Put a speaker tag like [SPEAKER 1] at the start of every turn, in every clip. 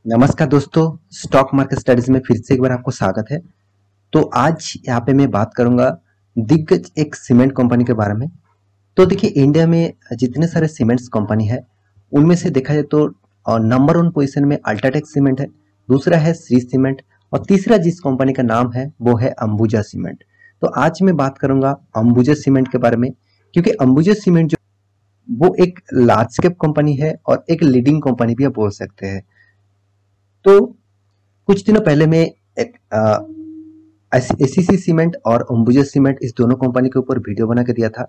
[SPEAKER 1] नमस्कार दोस्तों, stock market studies में फिर से एक बार आपको स्वागत है। तो आज यहाँ पे मैं बात करूंगा दिग्गज एक सीमेंट कंपनी के बारे में। तो देखिए, इंडिया में जितने सारे सीमेंट्स कंपनी है उनमें से देखा जाए तो नंबर वन पोजीशन में अल्ट्राटेक सीमेंट है, दूसरा है श्री सीमेंट और तीसरा जिस कंपनी का नाम है वो है अंबुजा सीमेंट। तो आज मैं बात करूंगा अंबुजा सीमेंट के बारे में, क्योंकि अंबुजा सीमेंट जो वो एक लार्ज कैप कंपनी है और एक लीडिंग कंपनी भी आप बोल सकते हैं। तो कुछ दिनों पहले मैं एक एसीसी सीमेंट और अंबुजा सीमेंट इस दोनों कंपनी के ऊपर वीडियो बना के दिया था।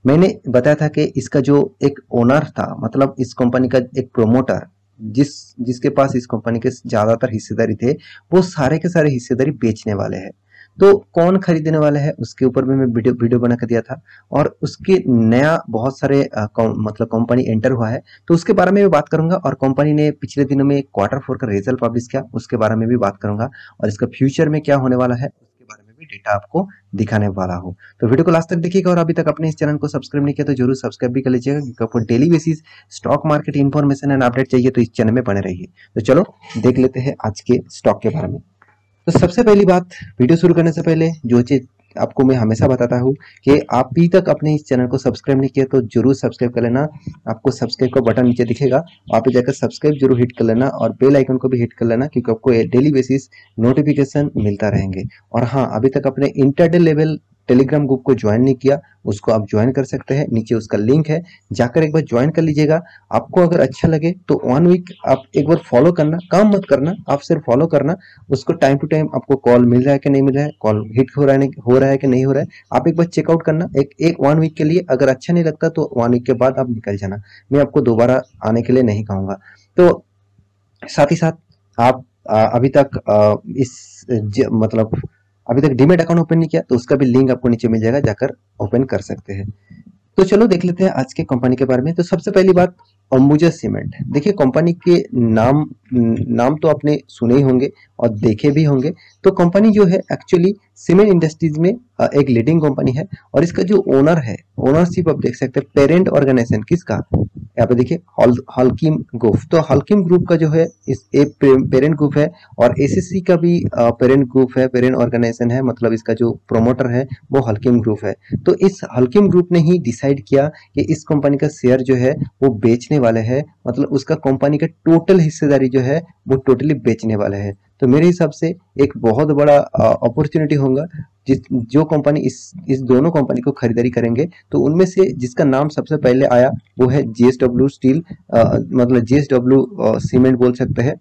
[SPEAKER 1] मैंने बताया था कि इसका जो एक ओनर था, मतलब इस कंपनी का एक प्रोमोटर, जिसके पास इस कंपनी के ज्यादातर हिस्सेदारी थे, वो सारे के सारे हिस्सेदारी बेचने वाले हैं। तो कौन खरीदने वाला है उसके ऊपर भी मैं वीडियो बना के दिया था, और उसके नया बहुत सारे मतलब कंपनी एंटर हुआ है, तो उसके बारे में भी बात करूंगा। और कंपनी ने पिछले दिनों में क्वार्टर 4 का रिजल्ट पब्लिश किया, उसके बारे में भी बात करूंगा, और इसका फ्यूचर में क्या होने वाला है उसके बारे में भी डेटा आपको दिखाने वाला हूँ। तो वीडियो को लास्ट तक देखिएगा, और अभी तक अपने इस चैनल को सब्सक्राइब नहीं किया तो जरूर सब्सक्राइब भी कर लीजिएगा, क्योंकि आपको daily basis stock market information and update चाहिए तो इस चैनल में बने रहिए। तो चलो देख लेते हैं आज के स्टॉक के बारे में। तो सबसे पहली बात, वीडियो शुरू करने से पहले जो चीज आपको मैं हमेशा बताता हूँ कि आप अभी तक अपने इस चैनल को सब्सक्राइब नहीं किया तो जरूर सब्सक्राइब कर लेना। आपको सब्सक्राइब का बटन नीचे दिखेगा, वहाँ पे जाकर सब्सक्राइब जरूर हिट कर लेना और बेल आइकन को भी हिट कर लेना, क्योंकि आपको डेली बेसिस नोटिफिकेशन मिलता रहेंगे। और हाँ, अभी तक अपने इंटरडे लेवल टेलीग्राम ग्रुप को ज्वाइन नहीं किया, उसको आप ज्वाइन कर सकते हैं, नीचे उसका लिंक है, जाकर एक बार ज्वाइन कर लीजिएगा। आपको अगर अच्छा लगे तो 1 वीक आप एक बार फॉलो करना, काम मत करना, आप सिर्फ फॉलो करना। उसको टाइम टू टाइम आपको कॉल मिल रहा है कि नहीं मिल रहा है, कॉल हिट हो रहा है कि नहीं हो रहा है, आप एक बार चेकआउट करना। एक 1 वीक के लिए अगर अच्छा नहीं लगता तो 1 वीक के बाद आप निकल जाना, मैं आपको दोबारा आने के लिए नहीं कहूंगा। तो साथ ही साथ आप अभी तक मतलब अभी तक डीमेट अकाउंट ओपन नहीं किया तो उसका भी लिंक आपको नीचे मिल जाएगा, जाकर ओपन कर सकते हैं। तो चलो देख लेते हैं आज के कंपनी के बारे में। तो सबसे पहली बात, अंबुजा सीमेंट। देखिए, कंपनी के नाम तो आपने सुने ही होंगे और देखे भी होंगे। तो कंपनी जो है एक्चुअली सीमेंट इंडस्ट्रीज में एक लीडिंग कंपनी है, और इसका जो ओनर है, ओनरशिप आप देख सकते हैं, पेरेंट ऑर्गेनाइजेशन किसका, यहाँ पे देखिए हल्किम ग्रुप। तो हल्किम ग्रुप का जो है इस एक पेरेंट ग्रुप है, और एसीसी का भी पेरेंट ग्रुप है, पेरेंट ऑर्गेनाइजेशन है, मतलब इसका जो प्रोमोटर है वो हल्किम ग्रुप है। तो इस हल्किम ग्रुप ने ही डिसाइड किया कि इस कंपनी का शेयर जो है वो बेचने वाले हैं, मतलब उसका कंपनी का टोटल हिस्सेदारी जो है वो टोटली बेचने वाले हैं। तो मेरे हिसाब से एक बहुत बड़ा अपॉर्चुनिटी होगा। जो कंपनी इस दोनों कंपनी को खरीदारी करेंगे, तो उनमें से जिसका नाम सबसे पहले आया वो है जेएसडब्ल्यू स्टील, मतलब जेएसडब्ल्यू सीमेंट बोल सकते हैं।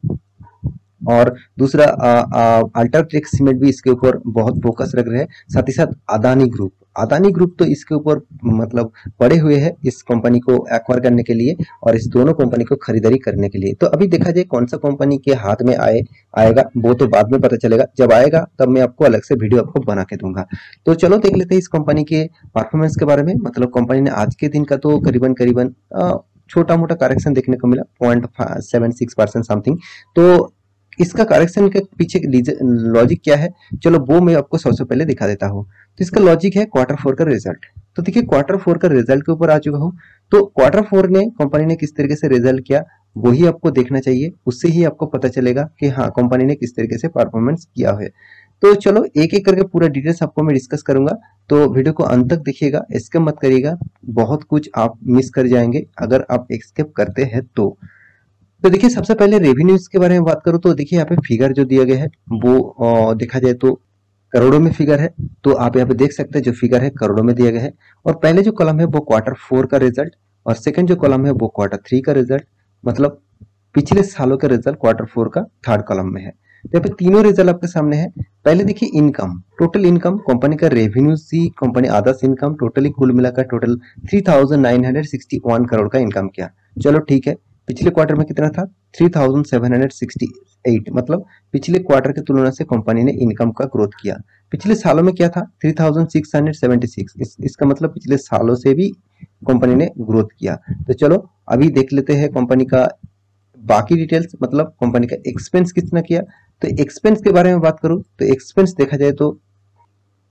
[SPEAKER 1] और दूसरा अल्ट्राटेक सीमेंट भी इसके ऊपर बहुत फोकस रख रहे हैं। साथ ही साथ अदानी ग्रुप तो इसके ऊपर मतलब पड़े हुए हैं इस कंपनी को एक्वायर करने के लिए और इस दोनों कंपनी को खरीदारी करने के लिए। तो अभी देखा जाए कौन सा कंपनी के हाथ में आएगा, वो तो बाद में पता चलेगा। जब आएगा तब मैं आपको अलग से वीडियो आपको बना के दूंगा। तो चलो देख लेते हैं इस कंपनी के परफॉर्मेंस के बारे में। मतलब कंपनी ने आज के दिन का तो करीबन करीबन छोटा मोटा करेक्शन देखने को मिला, 0.76% समथिंग। तो इसका करेक्शन के पीछे लॉजिक क्या है, चलो वो मैं आपको सबसे पहले दिखा देता हूँ। तो इसका लॉजिक है क्वार्टर 4 का रिजल्ट। तो देखिए, क्वार्टर 4 का रिजल्ट के ऊपर आ चुका हूँ। तो क्वार्टर 4 ने कंपनी ने किस तरीके से रिजल्ट किया वही आपको देखना चाहिए, उससे ही आपको पता चलेगा कि हाँ कंपनी ने किस तरीके से परफॉर्मेंस किया है। तो चलो एक एक करके पूरा डिटेल्स आपको मैं डिस्कस करूंगा, तो वीडियो को अंत तक देखिएगा, स्किप मत करिएगा, बहुत कुछ आप मिस कर जाएंगे अगर आप स्किप करते हैं तो देखिए, सबसे पहले रेवेन्यूज के बारे में बात करूं तो देखिए यहाँ पे फिगर जो दिया गया है वो देखा जाए तो करोड़ों में फिगर है। तो आप यहाँ पे देख सकते हैं जो फिगर है करोड़ों में दिया गया है। और पहले जो कॉलम है वो क्वार्टर 4 का रिजल्ट, और सेकंड जो कॉलम है वो क्वार्टर 3 का रिजल्ट, मतलब पिछले सालों का रिजल्ट क्वार्टर 4 का थर्ड कॉलम में है। तो यहाँ पे तीनों रिजल्ट आपके सामने है। पहले देखिए इनकम, टोटल इनकम कंपनी का, रेवेन्यू सी कंपनी अदर्स इनकम, टोटली कुल मिलाकर टोटल 3961 करोड़ का इनकम किया। चलो ठीक है, पिछले क्वार्टर में कितना था, 3768, मतलब पिछले क्वार्टर की तुलना से कंपनी ने इनकम का ग्रोथ किया। पिछले सालों में क्या था, 3676, इसका मतलब पिछले सालों से भी कंपनी ने ग्रोथ किया। तो चलो अभी देख लेते हैं कंपनी का बाकी डिटेल्स, मतलब कंपनी का एक्सपेंस कितना किया। तो एक्सपेंस के बारे में बात करूं तो एक्सपेंस देखा जाए तो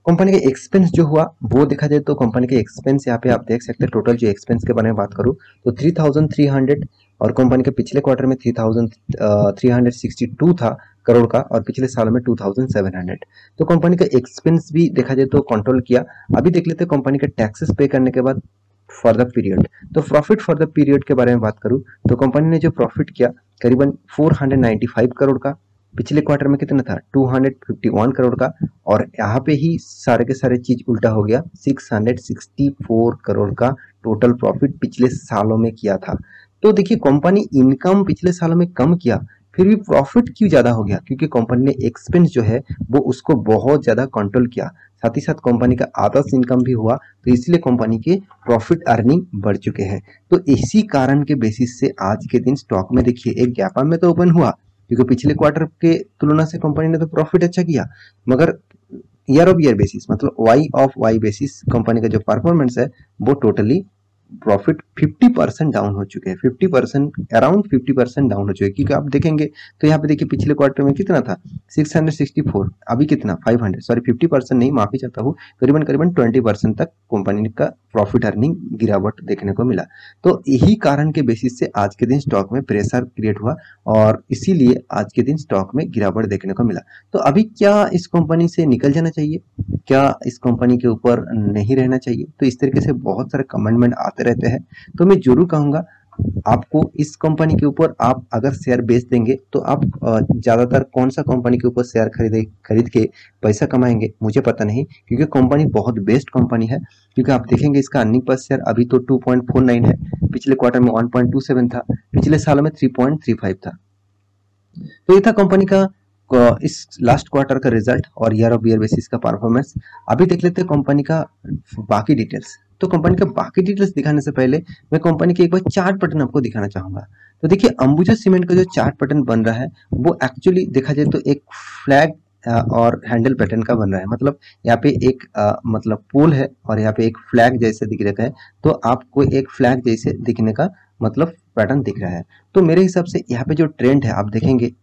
[SPEAKER 1] कंपनी का एक्सपेंस जो हुआ वो देखा जाए तो कंपनी के एक्सपेंस यहाँ पे आप देख सकते हैं। टोटल जो एक्सपेंस के बारे में बात करूं तो 3300 और कंपनी के पिछले क्वार्टर में 3362 था करोड़ का, और पिछले साल में 2700। तो कंपनी का एक्सपेंस भी देखा जाए तो कंट्रोल किया। अभी देख लेते हैं कंपनी के टैक्सेस पे करने के बाद फॉर द पीरियड। तो प्रॉफिट फॉर द पीरियड के बारे में बात करूं तो कंपनी ने जो प्रॉफिट किया करीबन 495 करोड़ का, पिछले क्वार्टर में कितना था 251 करोड़ का, और यहाँ पे ही सारे के सारे चीज उल्टा हो गया, 664 करोड़ का टोटल प्रॉफिट पिछले सालों में किया था। तो देखिए कंपनी इनकम पिछले सालों में कम किया, फिर भी प्रॉफिट क्यों ज्यादा हो गया? क्योंकि कंपनी ने एक्सपेंस जो है वो उसको बहुत ज्यादा कंट्रोल किया, साथ ही साथ कंपनी का आदर्श इनकम भी हुआ, तो इसलिए कंपनी के प्रॉफिट अर्निंग बढ़ चुके हैं। तो इसी कारण के बेसिस से आज के दिन स्टॉक में देखिए एक गैप अप में तो ओपन हुआ, क्योंकि पिछले क्वार्टर के तुलना से कंपनी ने तो प्रॉफिट अच्छा किया, मगर ईयर ऑफ ईयर बेसिस मतलब Y of Y basis company का जो परफॉर्मेंस है वो टोटली प्रॉफिट 50% डाउन हो चुके हैं, 50% अराउंड 50% डाउन हो चुके हैं। क्योंकि आप देखेंगे तो यहाँ पे देखिए पिछले क्वार्टर में कितना था 664, अभी कितना 500, सॉरी 50% नहीं, माफी चाहता हूँ, करीबन करीबन 20% तक कंपनी का प्रॉफिट अर्निंग गिरावट देखने को मिला। तो यही कारण के बेसिस से आज के दिन स्टॉक में प्रेशर क्रिएट हुआ और इसीलिए आज के दिन स्टॉक में गिरावट देखने को मिला। तो अभी क्या इस कंपनी से निकल जाना चाहिए, क्या इस कंपनी के ऊपर नहीं रहना चाहिए? तो इस तरीके से बहुत सारे कमेंटमेंट आते रहते हैं, तो मैं जरूर कहूंगा आपको इस कंपनी के ऊपर आप अगर शेयर बेच देंगे तो आप ज्यादातर कौन सा कंपनी के ऊपर शेयर खरीद के पैसा कमाएंगे मुझे पता नहीं, क्योंकि कंपनी बहुत बेस्ट कंपनी है। क्योंकि आप देखेंगे इसका अर्निंग पर शेयर अभी तो 2.49 है, पिछले क्वार्टर में 1.27 था, पिछले साल में 3.35 था। तो ये था कंपनी का इस लास्ट क्वार्टर का रिजल्ट और ईयर ऑफ ईयर बेसिस का परफॉर्मेंस। अभी देख लेते हैं कंपनी का बाकी डिटेल्स। तो कंपनी का बाकी डिटेल्स दिखाने से पहले मैं कंपनी के एक बार चार्ट पैटर्न आपको दिखाना चाहूंगा। तो देखिए अंबुजा सीमेंट का जो चार्ट पैटर्न बन रहा है वो एक्चुअली देखा जाए तो एक फ्लैग और हैंडल पैटर्न का बन रहा है। मतलब यहाँ पे एक मतलब पोल है और यहाँ पे एक फ्लैग जैसे दिख रहा है, तो आपको एक फ्लैग जैसे दिखने का मतलब पैटर्न दिख रहा है। तो मेरे हिसाब से यहाँ पे जो ट्रेंड है आप देखेंगे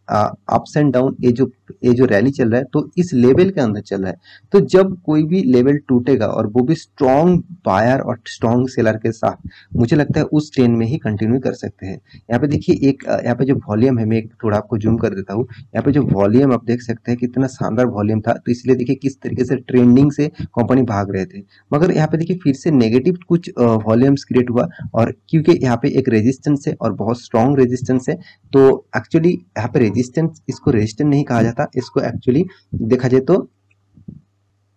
[SPEAKER 1] अप्स एंड डाउन, ये जो रैली चल रहा है तो इस लेवल के अंदर चल रहा है। तो जब कोई भी लेवल टूटेगा और वो भी स्ट्रॉन्ग बायर और स्ट्रॉन्ग सेलर के साथ, मुझे लगता है उस ट्रेंड में ही कंटिन्यू कर सकते हैं। यहाँ पे देखिए एक यहाँ पे जो वॉल्यूम है, मैं एक थोड़ा आपको जूम कर देता हूँ। यहाँ पे जो वॉल्यूम आप देख सकते हैं कितना शानदार वॉल्यूम था, तो इसलिए देखिए किस तरीके से ट्रेंडिंग से कंपनी भाग रहे थे। मगर यहाँ पे देखिए फिर से नेगेटिव कुछ वॉल्यूम्स क्रिएट हुआ, और क्योंकि यहाँ पे एक रेजिस्टेंस है और बहुत स्ट्रॉन्ग रेजिस्टेंस है, तो एक्चुअली यहाँ पे रेजिस्टेंस, इसको रेजिस्टेंस नहीं कहा जाता, इसको एक्चुअली देखा जाए तो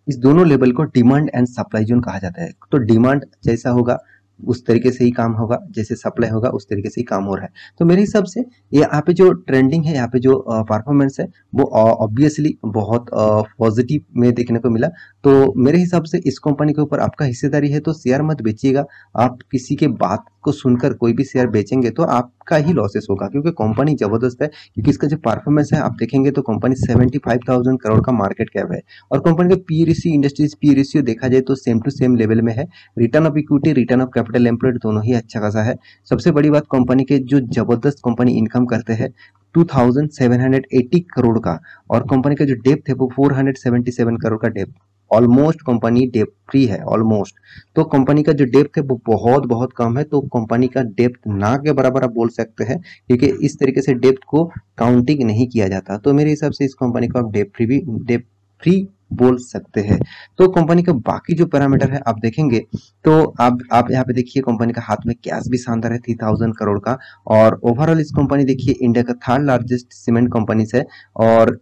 [SPEAKER 1] इस दोनों लेवल को डिमांड एंड सप्लाई जोन कहा जाता है। तो डिमांड जैसा होगा उस तरीके से ही काम होगा, जैसे सप्लाई होगा उस तरीके से ही काम हो रहा है। तो मेरे हिसाब से ये यहाँ पे जो ट्रेंडिंग है, यहाँ पे जो परफॉर्मेंस है वो ऑब्वियसली बहुत पॉजिटिव में देखने को मिला। तो मेरे हिसाब से इस कंपनी के ऊपर आपका हिस्सेदारी है तो शेयर मत बेचिएगा। आप किसी के बात को सुनकर कोई भी शेयर बेचेंगे तो आपका ही लॉसेस होगा, क्योंकि कंपनी जबरदस्त है। क्योंकि इसका जो परफॉर्मेंस है आप देखेंगे तो कंपनी 75,000 करोड़ का मार्केट कैप है, और कंपनी का P ratio, industries P ratio देखा जाए तो सेम टू सेम लेवल में है। Return of equity, return of capital employed दोनों ही अच्छा खासा है। सबसे बड़ी बात कंपनी के जो जबरदस्त कंपनी इनकम करते हैं 2780 करोड़ का, और कंपनी का जो डेप्थ है वो 477 करोड़ का depth, almost company depth free है ऑलमोस्ट। तो कंपनी का जो डेप्थ है वो बहुत बहुत कम है, तो कंपनी का डेप्थ ना के बराबर आप बोल सकते हैं, क्योंकि इस तरीके से डेप्थ को काउंटिंग नहीं किया जाता। तो मेरे हिसाब से इस कंपनी को आप डेप्थ फ्री बोल सकते हैं। तो कंपनी का बाकी जो पैरामीटर है आप देखेंगे तो आप यहाँ पे देखिए कंपनी का हाथ में कैश भी शानदार है 3000 करोड़ का, और ओवरऑल इस कंपनी देखिए इंडिया का थर्ड लार्जेस्ट सीमेंट कंपनी है, और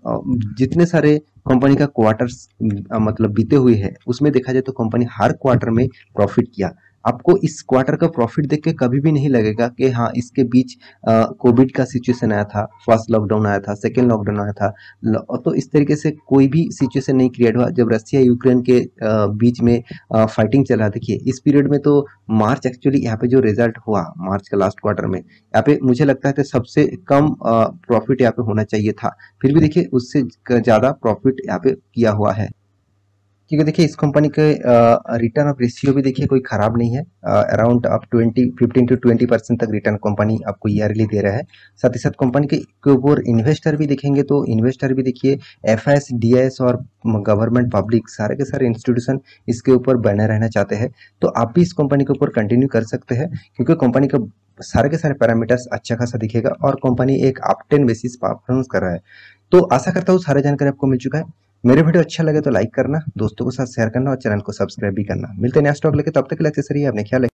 [SPEAKER 1] जितने सारे कंपनी का क्वार्टर्स मतलब बीते हुए है उसमें देखा जाए तो कंपनी हर क्वार्टर में प्रॉफिट किया। आपको इस क्वार्टर का प्रॉफिट देख के कभी भी नहीं लगेगा कि हाँ इसके बीच कोविड का सिचुएशन आया था, फर्स्ट लॉकडाउन आया था, सेकेंड लॉकडाउन आया था, तो इस तरीके से कोई भी सिचुएशन नहीं क्रिएट हुआ जब रसिया यूक्रेन के बीच में फाइटिंग चला। देखिए इस पीरियड में तो मार्च, एक्चुअली यहाँ पे जो रिजल्ट हुआ मार्च का लास्ट क्वार्टर में, यहाँ पे मुझे लगता है कि सबसे कम प्रॉफिट यहाँ पे होना चाहिए था, फिर भी देखिए उससे ज्यादा प्रॉफिट यहाँ पे किया हुआ है। क्योंकि देखिए इस कंपनी के रिटर्न ऑफ रेशियो भी देखिए कोई खराब नहीं है। अराउंड आप 15 to 20% तक रिटर्न कंपनी आपको ईयरली दे रहा है। साथ ही साथ कंपनी के ऊपर इन्वेस्टर भी देखेंगे तो इन्वेस्टर भी देखिए एफएस, डीएस और गवर्नमेंट पब्लिक सारे के सारे इंस्टीट्यूशन इसके ऊपर बने रहना चाहते हैं। तो आप भी इस कंपनी के ऊपर कंटिन्यू कर सकते हैं, क्योंकि कंपनी का सारे के सारे पैरामीटर्स अच्छा खासा दिखेगा और कंपनी एक अपटेन बेसिस परफॉर्मेंस कर रहा है। तो आशा करता हूँ सारा जानकारी आपको मिल चुका है। मेरे वीडियो अच्छा लगे तो लाइक करना, दोस्तों के साथ शेयर करना और चैनल को सब्सक्राइब भी करना। मिलते हैं नेक्स्ट टॉक लेके, तब तक के लिए अच्छे से रहिए, अपने ख्याल रखिए।